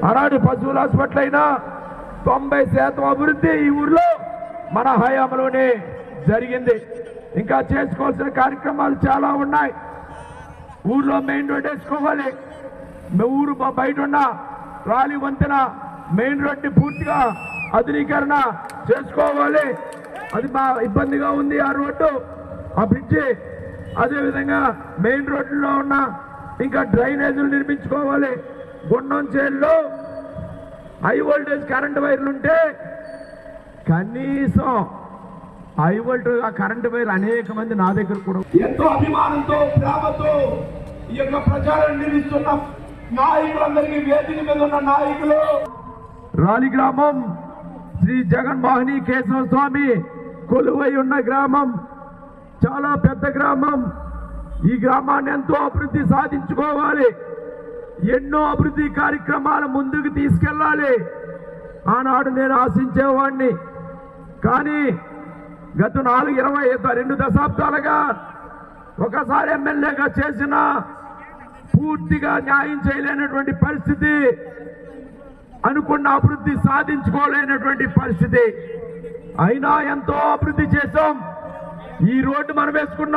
ఆనాడు పశువుల హాస్పిటల్ అయినా 90% అభివృద్ధి ఈ ఊర్లో మన హయాంలోనే జరిగింది. ఇంకా చేసుకోవాల్సిన కార్యక్రమాలు చాలా ఉన్నాయి. ఊర్లో మెయిన్ రోడ్ వేసుకోవాలి. ఊరు బయట ఉన్న రాలి వంతెన మెయిన్ రోడ్ని పూర్తిగా ఆధునీకరణ చేసుకోవాలి. అది మా ఇబ్బందిగా ఉంది. ఆ రోడ్డు, ఆ బ్రిడ్జి, అదేవిధంగా మెయిన్ రోడ్లో ఉన్న ఇంకా డ్రైనేజీలు నిర్మించుకోవాలి. గుండం చేల్లో హై వోల్టేజ్ కరెంటు వైర్లు ఉంటే కనీసం హై వోల్టేజ్ ఆ కరెంటు వైర్ అనేక మంది నా దగ్గర కూడా ఎంతో అభిమానంతో ప్రేమతో ఈ యొక్క ప్రచారం నిర్మిస్తున్న నాయకులందరికీ వేదిక మీద ఉన్న నాయకులు, రాలి గ్రామం శ్రీ జగన్మోహిని కేశవ స్వామి కొలువై ఉన్న గ్రామం, చాలా పెద్ద గ్రామం. ఈ గ్రామాన్ని ఎంతో అభివృద్ధి సాధించుకోవాలి. ఎన్నో అభివృద్ధి కార్యక్రమాలు ముందుకు తీసుకెళ్ళాలి. ఆనాడు నేను ఆశించేవాడిని. కానీ గత 22 దశాబ్దాలుగా ఒకసారి ఎమ్మెల్యేగా చేసిన పూర్తిగా న్యాయం చేయలేనటువంటి పరిస్థితి, అనుకున్న అభివృద్ధి సాధించుకోలేనటువంటి పరిస్థితి. అయినా ఎంతో అభివృద్ధి చేశాం. ఈ రోడ్డు మనం వేసుకున్నాం.